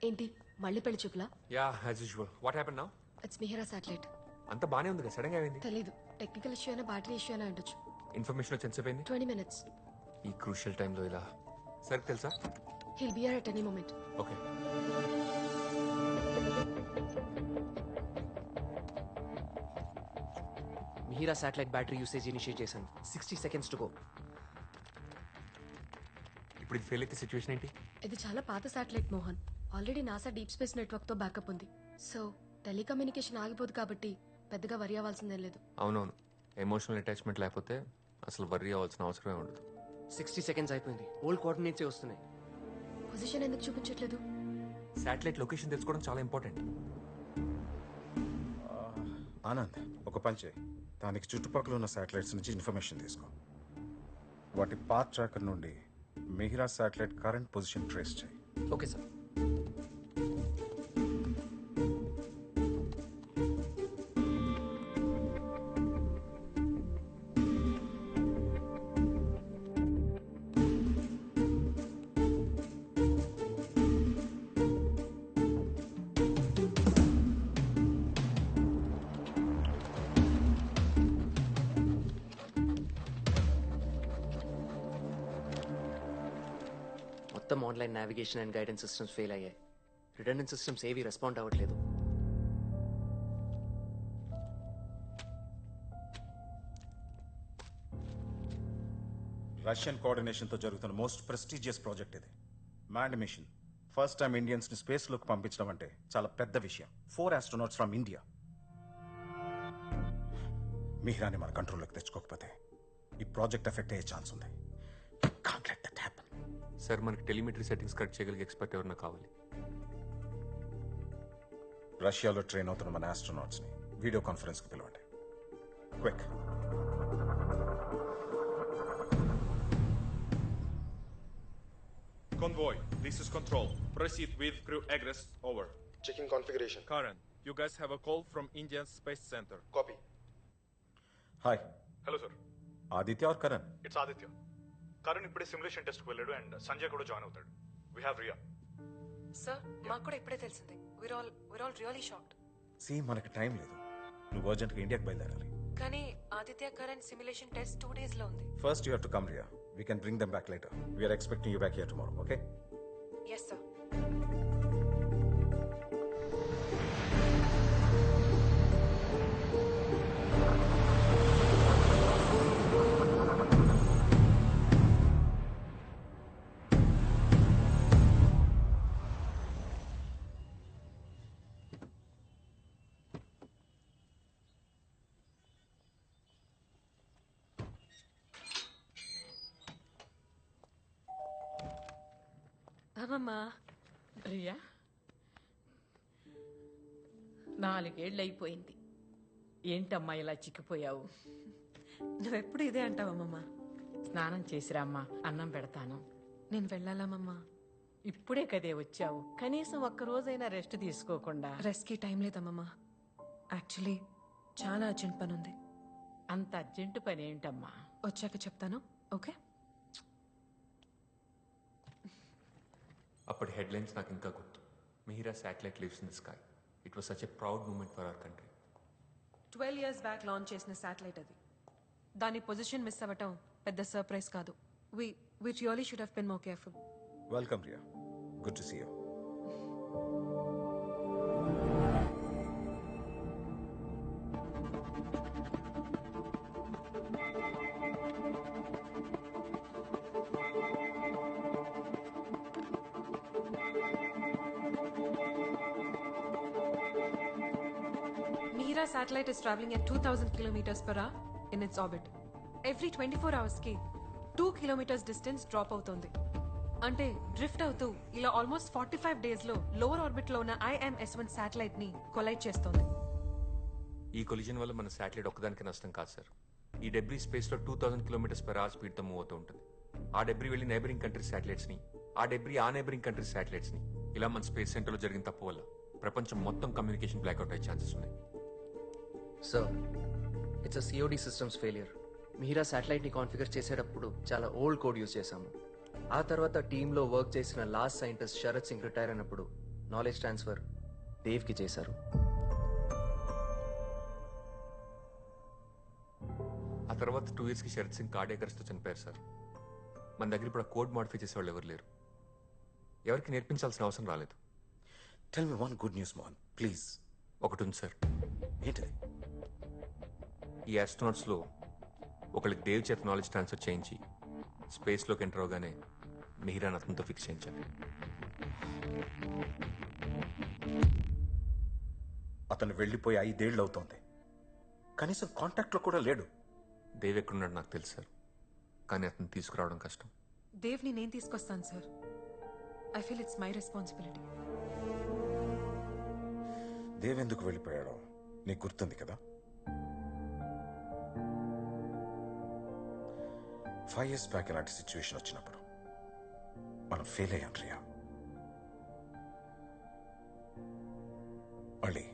ఏంటి మళ్ళీ పెళ్లి చూపులా? Yeah as usual. What happen now? It's Mihira satellite. అంత బానే ఉంది కదా, సడన్ గా అయింది. తెలీదు, టెక్నికల్ ఇష్యూ అయినా బ్యాటరీ ఇష్యూ అయినా ఉండొచ్చు. ఇన్ఫర్మేషన్ వచ్చి ఎంతసేపు అయింది? 20 minutes. ఈ క్రూషియల్ టైంలో ఇలా సరికి తెలుసా? He'll be here at any moment. Okay. Mihira satellite battery usage initiate చేశాను. 60 seconds టు గో. ఇప్పుడు ఇది ఫెయిల్ అయితే సిచ్యువేషన్ ఏంటి? ఇది చాలా పాత satellite Mohan. Already NASA deep space network తో బ్యాకప్ ఉంది. సో టెలికమ్యూనికేషన్ ఆగిపోదు కాబట్టి పెద్దగా వరి అవ్వాల్సిందేం లేదు. అవునవును, ఎమోషనల్ అటాచ్మెంట్ లేకపోతే అసలు వర్రీ అవ్వాల్సిన అవసరమే ఉండదు. 60 seconds అయిపోయింది. ఓల్డ్ కోఆర్డినేట్సే వస్తున్నాయి. పొజిషన్ ఎందుకు చూపించట్లేదు? శాటిలైట్ లొకేషన్ తెలుసుకోవడం చాలా ఇంపార్టెంట్. ఆనంద్, ఒక పని చేయి. దానికి చుట్టుపక్కల ఉన్న శాటిలైట్స్ నుంచి ఇన్ఫర్మేషన్ తీసుకో. వాటి పాత్ ట్రాకర్ నుండి Mihira satellite current position trace చేయి. Okay sir. మొత్తం online navigation and guidance systems fail అయ్యాయి. రిటర్నింగ్ సిస్టమ్స్ ఏవి రెస్పాండ్ అవ్వట్లేదు. రష్యన్ కోఆర్డినేషన్తో జరుగుతున్న మోస్ట్ ప్రెస్టీజియస్ ప్రాజెక్ట్ ఇది. Manned mission. First time Indians ని స్పేస్ లోకి పంపించడం అంటే చాలా పెద్ద విషయం. 4 astronauts ఫ్రమ్ ఇండియా. మిహిరాని మన కంట్రోల్లోకి తెచ్చుకోకపోతే ఈ ప్రాజెక్ట్ ఎఫెక్ట్ అయ్యే ఛాన్స్ ఉంది. Can't let that happen. Sir, మనకి టెలిమెట్రీ సెట్టింగ్స్ కరెక్ట్ చేయగలిగే ఎక్స్పర్ట్ ఎవరన్నా కావాలి. రష్యాలో ట్రైన్ అవుతున్న మన ఆస్ట్రోనాట్స్ ని వీడియో కాన్ఫరెన్స్ కి పిలవండి. Quick. Convoy, this is Control. Proceed with crew egress. Over. Checking configuration. Karen, you guys have a call from Indian Space Center. Copy. Hi, hello sir, Aditya or Karan? It's Aditya. Karan ఇప్పుడే simulation టెస్ట్కి వెళ్ళాడు and Sanjay కూడా join అవుతాడు. We have Riya. Sir, మాకు కూడా ఇప్పుడే తెలిసింది. we're all really shocked. See, మనకి టైం లేదు. నువ్వు అర్జెంట్గా ఇండియాకి బయలుదేరాలి. కానీ Aditya current simulation test 2 days లో ఉంది. First you have to come Riya. We can bring them back later. We're expecting you back here tomorrow. Okay? Yes sir. అమ్మమ్మా, రియా, 4 ఏళ్ళు అయిపోయింది. ఏంటమ్మా ఇలా చిక్కిపోయావు? నువ్వెప్పుడు ఇదే అంటావమ్మమ్మా. స్నానం చేసిరామ్మా, అన్నం పెడతాను. నేను వెళ్ళాలమ్మమ్మా. ఇప్పుడే కదే వచ్చావు, కనీసం ఒక్క రోజైనా రెస్ట్ తీసుకోకుండా. రెస్ట్కి టైం లేదమ్మమ్మా. యాక్చువల్లీ చాలా అర్జెంట్ పని ఉంది. అంత అర్జెంటు పని ఏంటమ్మా? వచ్చాక చెప్తాను, ఓకే? అప్పటి హెడ్లైన్స్ నాకు ఇంకా గుర్తు. Mihira satellite lives in the sky. It was such a proud moment for our country. 12 years back launch చేసిన శాటిలైట్ అది. దాని పొజిషన్ మిస్ అవ్వటం పెద్ద సర్ప్రైజ్ కాదు. We really should have been more careful. Welcome Riya. Good to see you. Mihira satellite is traveling at 2,000 kilometers per hour in its orbit. Every 24 hours ki 2 kilometers distance drop అవుతుంది. అంటే drift అవుతూ ఇలా almost 45 days లో lower orbit లో ఉన్న IMS-1 satellite ని collide చేస్తోంది. ఈ కొలిజన్ వల్ల మన శాటిలైట్ ఒక్కదానికి నష్టం కాదు సార్. ఈ డెబ్రీ స్పేస్ లో 2000 km/h స్పీడ్ తో మూవ్ అవుతూ ఉంటుంది. ఆ డెబ్రీ వెళ్ళి నైబరింగ్ కంట్రీస్ శాటిలైట్స్ ని, ఆ డెబ్రీ ఆ నైబరింగ్ కంట్రీస్ శాటిలైట్స్ ని, ఇలా మన స్పేస్ సెంటర్ లో జరిగిన తప్పు వల్ల ప్రపంచం మొత్తం కమ్యూనికేషన్ బ్లాక్అవుట్ అయ్యే ఛాన్సెస్ ఉన్నాయి. Sir, it's a COD systems failure. Mihira satellite ని కాన్ఫిగర్ చేసేటప్పుడు చాలా ఓల్డ్ కోడ్ యూజ్ చేశాము. ఆ తర్వాత టీంలో వర్క్ చేసిన last scientist Sharath Singh retire అయినప్పుడు నాలెడ్జ్ ట్రాన్స్ఫర్ దేవ్కి చేశారు. ఆ తర్వాత 2 yearsకి శరత్ సింగ్ కార్డియాక్ అరెస్ట్తో చనిపోయారు సార్. మన దగ్గర ఇప్పుడు ఆ కోడ్ మాడిఫై చేసే వాళ్ళు ఎవరు లేరు. ఎవరికి నేర్పించాల్సిన అవసరం రాలేదు. Tell me one good news Mohan please. ఒకటి ఉంది సార్. ఏంటిది? ఈ ఆస్ట్రోనాట్స్లో ఒకళ్ళకి దేవ్ చేత నాలెడ్జ్ ట్రాన్స్ఫర్ చేయించి స్పేస్లోకి ఎంటర్ అవగానే మిహిరాన్ అతనితో ఫిక్స్ చేయించాలి. అతను వెళ్ళిపోయి 5 ఏళ్ళు అవుతోంది. కనీసం కాంటాక్ట్లో కూడా లేడు. దేవ్ ఎక్కడున్నాడు నాకు తెలుసు సార్, కానీ అతను తీసుకురావడం కష్టం. దేవ్ని నేను తీసుకొస్తాను sir. I feel it's my responsibility. దేవెందుకు వెళ్ళిపోయాడో నీకు గుర్తుంది కదా? 5 years బ్యాక్ ఇలాంటి సిచ్యువేషన్ వచ్చినప్పుడు మనం ఫెయిల్ అయ్యాం రియా. మళ్ళీ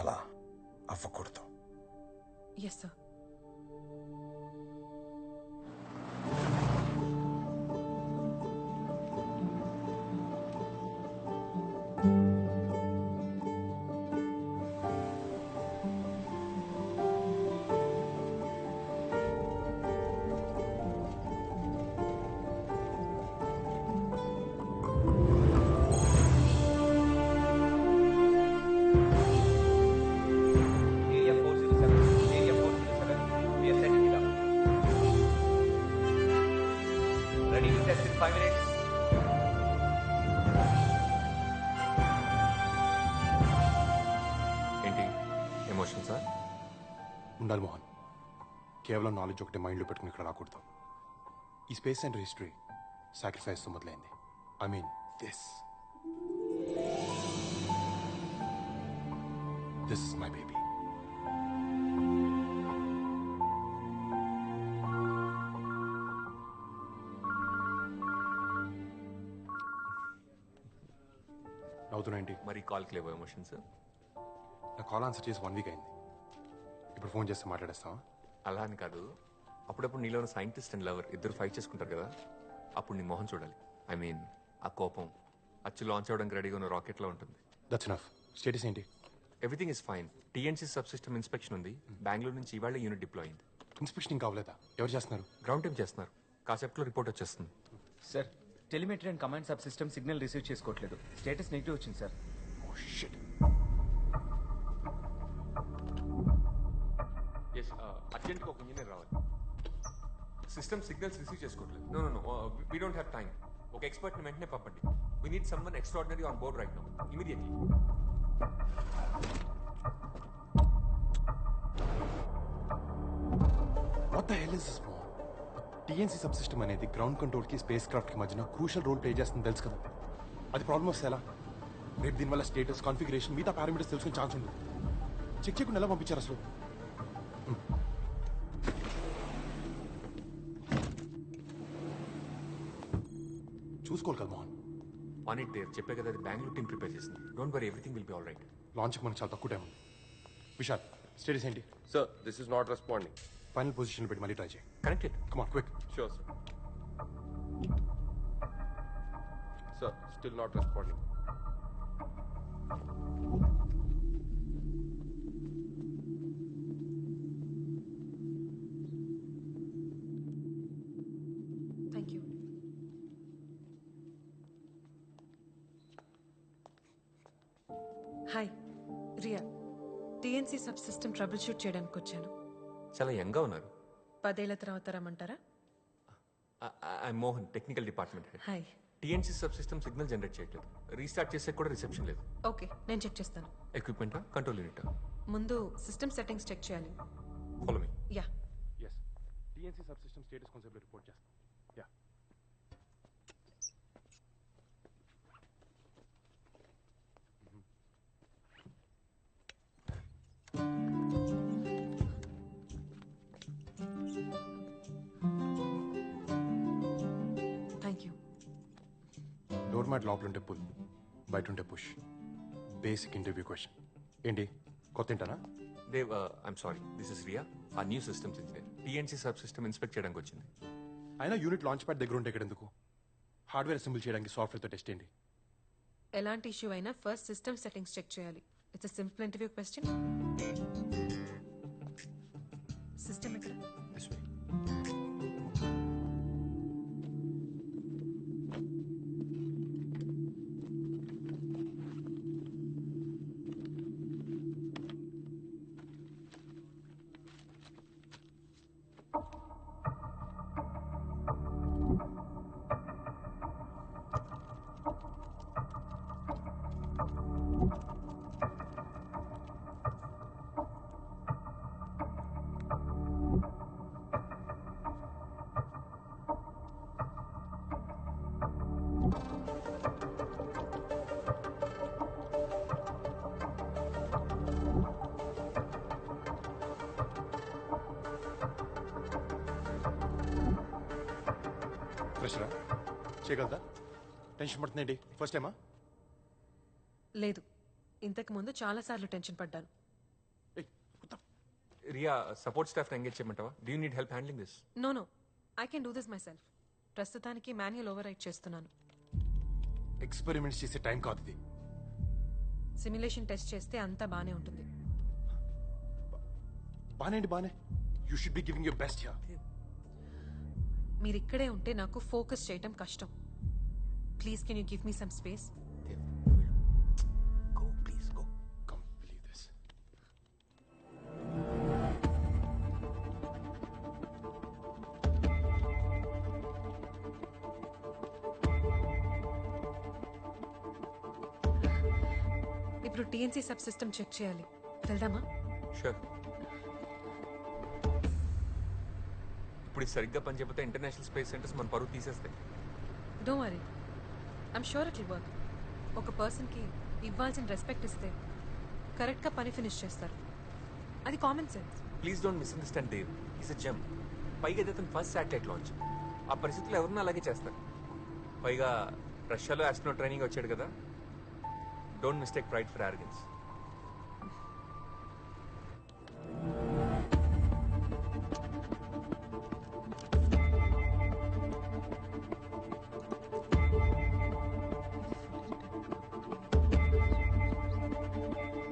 అలా అవ్వకూడదు. Yes sir. Area 407, Area 407, we are setting it up. Ready to test in 5 minutes. ఏంటి ఎమోషన్ సార్? ఉండాలి మోహన్. కేవలం నాలెడ్జ్ ఒకటి మైండ్లో పెట్టుకుని ఇక్కడ రాకూడదు. ఈ స్పేస్ సెంటర్ హిస్టరీ సాక్రిఫైస్తో మొదలైంది. I mean this is my baby. నవ్వుతున్నాయండి? మరి కాల్కి లేవో ఎమోషన్స్? నా కాల్ ఆన్సర్ చేసి 1 week అయింది. ఇప్పుడు ఫోన్ చేస్తే మాట్లాడేస్తావా? అలా అని కాదు, అప్పుడప్పుడు నీలో ఉన్న సైంటిస్ట్ అండ్ లవర్ ఇద్దరు ఫైట్ చేసుకుంటారు కదా, అప్పుడు నీ మొహం చూడాలి. ఐ మీన్ ఆ కోపం అచ్చు లాంచ్ అవ్వడానికి రెడీగా ఉన్న రాకెట్లో ఉంటుంది. That's enough. స్టేటస్ ఏంటి? Everything is fine. TNC sub system inspection ఉంది. బెంగళూరు నుంచి ఇవాళ యూనిట్ డిప్లాయ్ అయింది. ఇన్స్పెక్షన్ ఇంకా అవ్వలేదా? ఎవరు చేస్తున్నారు? గ్రౌండ్ టీమ్ చేస్తున్నారు. కాసేపట్లో రిపోర్ట్ వచ్చేస్తుంది. Sir, telemetry and command sub system signal receive చేసుకోవట్లేదు. స్టేటస్ నెగిటివ్ వచ్చింది సార్. Oh shit. ఎస్, అర్జెంట్గా ఒక ఇంజనీర్ రావాలి. సిస్టమ్ సిగ్నల్స్ రిసీవ్ చేసుకోవట్లేదు. No no no, we don't have time. ఒక ఎక్స్పర్ట్ని వెంటనే పంపండి. We need someone extraordinary on board right now, immediately. What the hell is this Mohan? TNC sub system అనేది ground కంట్రోల్కి స్పేస్ క్రాఫ్ట్కి మధ్యన క్రూషల్ రోల్ ప్లే చేస్తుంది తెలుసు కదా. అది ప్రాబ్లమ్ వస్తే ఎలా? రేపు దీనివల్ల స్టేటస్, కాన్ఫిగరేషన్, మిగతా పారామీటర్స్ తెలుసుకునే ఛాన్స్ ఉంది. చెక్ చేయకుండా ఎలా పంపించారు అసలు? చూసుకోవాలి కదా మోహన్. On it there. చెప్పే కదా, అది బెంగళూరు టీమ్ ప్రిపేర్ చేసింది. Don't worry, everything will be all right. లాంచ్కి మనకు చాలా తక్కువ టైం ఉంది. విశాల్, స్టేటస్ ఏంటి? Sir, this is not responding. Final position పెట్టి మళ్ళీ ట్రై చేయి. Connected. Come on quick. Sure, sir. Sir, still not responding. Thank you. Hi, Riya. TNC sub system troubleshoot చేయడానికి వచ్చాను. చాలా యంగ్గా ఉన్నారు. 10 ఏళ్ల తర్వాత రమ్మంటారా? I Mohan, technical department head. Hi. TNC sub system signal generate చేయట్లేదు. రీస్టార్ట్ చేసే కూడా రిసెప్షన్ లేదు. ఓకే, నేను చెక్ చేస్తాను. ఎక్విప్మెంటా, కంట్రోల్ యూనిటా? ముందు సిస్టమ్ సెట్టింగ్స్ చెక్ చేయాలి. Follow me. Yeah. Yes, TNC sub system status concept report చేస్తాం. Yeah. Thank you. Door mat లోపల ఉంటే పుల్, బయట ఉంటే పుష్. Basic interview question. ఏంటి కొత్త ఏంటనా? Dev, I'm sorry, this is Riya, a new systems engineer. TNC sub system inspect చేయడానికి వచ్చింది. అయినా యూనిట్ లాంచ్ ప్యాడ్ దగ్గర ఉంటే ఇక్కడ ఎందుకు? హార్డ్వేర్ అసెంబుల్ చేయడానికి సాఫ్ట్వేర్తో టెస్ట్ ఏంటి? ఎలాంటి ఇష్యూ అయినా ఫస్ట్ సిస్టమ్ సెట్టింగ్స్ చెక్ చేయాలి. It's simple interview question. System ఎక్కడ? ఫ్రెషరా చేయగలదా? టెన్షన్ పడుతుందండి. ఫస్ట్ టైమా? లేదు, ఇంతకు ముందు చాలా సార్లు టెన్షన్ పడ్డాను. రియా, సపోర్ట్ స్టాఫ్ ఎంగేజ్ చేయమంటావా? Do you need help handling this? No, I can do this myself. ప్రస్తుతానికి మాన్యువల్ ఓవర్ రైట్ చేస్తున్నాను. ఎక్స్పెరిమెంట్స్ చేసే టైం కాదు ఇది. సిమ్యులేషన్ టెస్ట్ చేస్తే అంతా బానే ఉంటుంది. బానే you should be giving your best here. మీరు ఇక్కడే ఉంటే నాకు ఫోకస్ చేయటం కష్టం. Please can you give me some space? Go, please, go. Come, believe this. ఇప్పుడు టీఎన్సీ సబ్ సిస్టమ్ చెక్ చేయాలి. వెళ్దామా? షూర్. ఇప్పుడు ఇది సరిగ్గా పనిచేయకపోతే ఇంటర్నేషనల్ స్పేస్ సెంటర్స్ మన పరువు తీసేస్తాయి. Don't worry, I'm sure it will work. ఒక పర్సన్కి ఇవ్వాల్సిన రెస్పెక్ట్ ఇస్తే కరెక్ట్గా పని ఫినిష్ చేస్తారు. అది common sense. Please don't misunderstand Dev. Is a gem. పైగా ఇది అతను ఫస్ట్ శాటిలైట్ లాంచ్. ఆ పరిస్థితుల్లో ఎవరన్నా అలాగే చేస్తారు. పైగా రష్యాలో ఆస్ట్రోనో ట్రైనింగ్ వచ్చాడు కదా. Don't mistake pride for organs.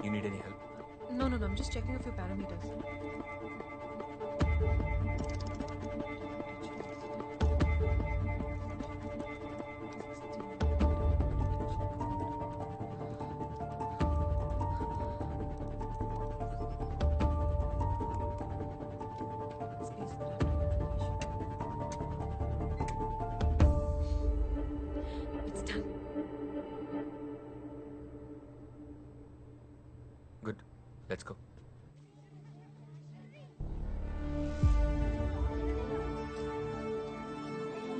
You need any help? No, I'm just checking a few parameters. It's done. Good. Let's go.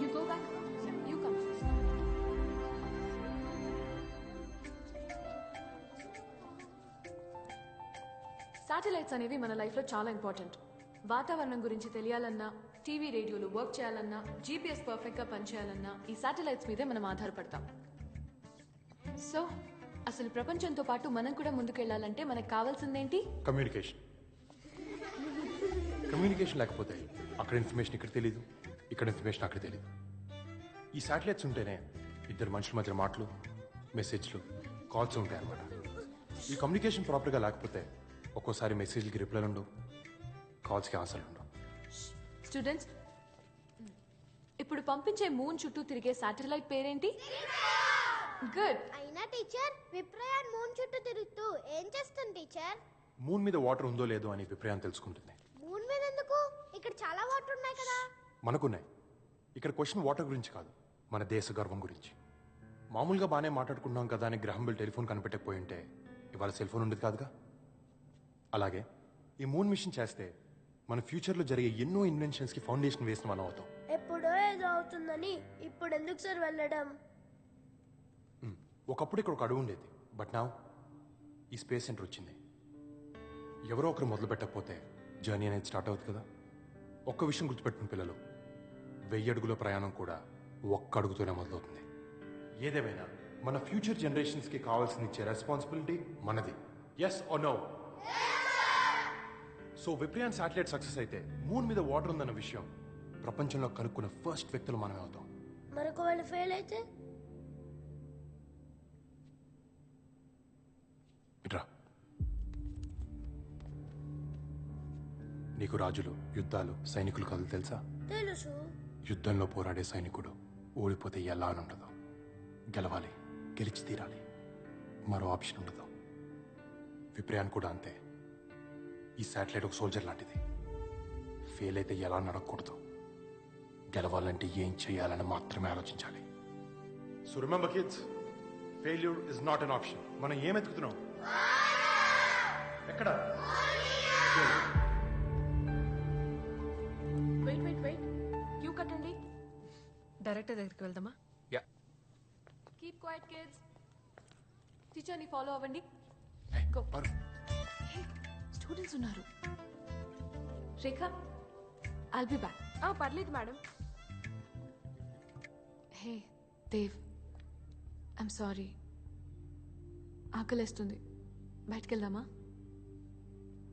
You go back. You come first. Satellites అనేవి మన లైఫ్లో చాలా ఇంపార్టెంట్. వాతావరణం గురించి తెలియాలన్నా, టీవీ రేడియోలు వర్క్ చేయాలన్నా, GPS పర్ఫెక్ట్గా పనిచేయాలన్నా ఈ satellites మీదే మనం ఆధారపడతాం. సో అసలు ప్రపంచంతో పాటు మనం కూడా ముందుకెళ్ళాలంటే మనకు కావాల్సిందేంటి? కమ్యూనికేషన్. కమ్యూనికేషన్ లేకపోతే అక్కడ ఇన్ఫర్మేషన్ ఇక్కడ తెలీదు, ఇక్కడ ఇన్ఫర్మేషన్ అక్కడ తెలీదు. ఈ శాటిలైట్స్ ఉంటేనే ఇద్దరు మనుషుల మధ్య మాటలు, మెసేజ్లు, కాల్స్ ఉంటాయి అన్నమాట. ఈ కమ్యూనికేషన్ ప్రాపర్గా లేకపోతే ఒక్కోసారి మెసేజ్లకి రిప్లైలు ఉండవు, కాల్స్కి ఆన్సర్లు ఉండవు. స్టూడెంట్స్, ఇప్పుడు పంపించే మూన్ చుట్టూ తిరిగే శాటిలైట్ పేరేంటి? గుడ్. అయినా టీచర్, విప్రయాన్ మూన్ చుట్టూ తిరుగుతూ ఏం చేస్తుంది టీచర్? మూన్ మీద వాటర్ ఉందో లేదో అని విప్రయాన్ని తెలుసుకుంటుంది. మూన్ మీద ఎందుకు? ఇక్కడ చాలా వాటర్ ఉన్నాయి కదా. మనకున్నాయి. ఇక్కడ క్వశ్చన్ వాటర్ గురించి కాదు, మన దేశ గర్వం గురించి. మామూలుగా బాగానే మాట్లాడుకుంటున్నాం కదా అని గ్రహం బెల్ టెలిఫోన్ కనిపెట్టకపోయి ఉంటే ఇవాళ సెల్ ఫోన్ ఉండేది కాదుగా. అలాగే ఈ మూన్ మిషన్ చేస్తే మన ఫ్యూచర్లో జరిగే ఎన్నో ఇన్వెన్షన్స్కి ఫౌండేషన్ వేసిన మనం అవుతాం. ఎప్పుడో ఏదో అవుతుందని ఇప్పుడు ఎందుకు సార్ వెళ్ళడం? ఒకప్పుడు ఇక్కడ ఒక అడుగు ఉండేది, బట్ నా ఈ స్పేస్ సెంటర్ వచ్చింది. ఎవరో ఒకరు మొదలు పెట్టకపోతే జర్నీ అనేది స్టార్ట్ అవుతుంది కదా. ఒక్క విషయం గుర్తుపెట్టుకుని పిల్లలు, 1000 అడుగుల ప్రయాణం కూడా ఒక్క అడుగుతోనే మొదలవుతుంది. ఏదేమైనా మన ఫ్యూచర్ జనరేషన్స్కి కావాల్సిన ఇచ్చే రెస్పాన్సిబిలిటీ మనది. Yes or no? So Viprayaan satellite success అయితే మూన్ మీద వాటర్ ఉందన్న విషయం ప్రపంచంలో కనుక్కున్న ఫస్ట్ వ్యక్తులు మనమే అవుతాం. మరొక వాళ్ళు ఫెయిల్ అయితే నీకు రాజులు, యుద్ధాలు, సైనికులు కథలు తెలుసా? తెలుసు. యుద్ధంలో పోరాడే సైనికుడు ఓడిపోతే ఎలా అని ఉండదు. గెలవాలి, గెలిచి తీరాలి, మరో ఆప్షన్ ఉండదు. విప్రయాన్ కూడా అంతే. ఈ శాటిలైట్ ఒక సోల్జర్ లాంటిది. ఫెయిల్ అయితే ఎలా నడకూడదు, గెలవాలంటే ఏం చేయాలని మాత్రమే ఆలోచించాలి. So remember kids, failure is not an option. మనం ఏం ఎత్తుకుతున్నాం? ఎక్కడ? వెయిట్ క్యూ కట్టండి. డైరెక్టర్ దగ్గరికి వెళ్దామా? యా. Keep quiet kids. టీచర్ని ఫాలో అవ్వండి. స్టూడెంట్స్ ఉన్నారు. Rekha, I'll be back. పర్లేదు madam. Hey Dev, I'm sorry. ఆకలేస్తుంది, బయటికి వెళ్దామా?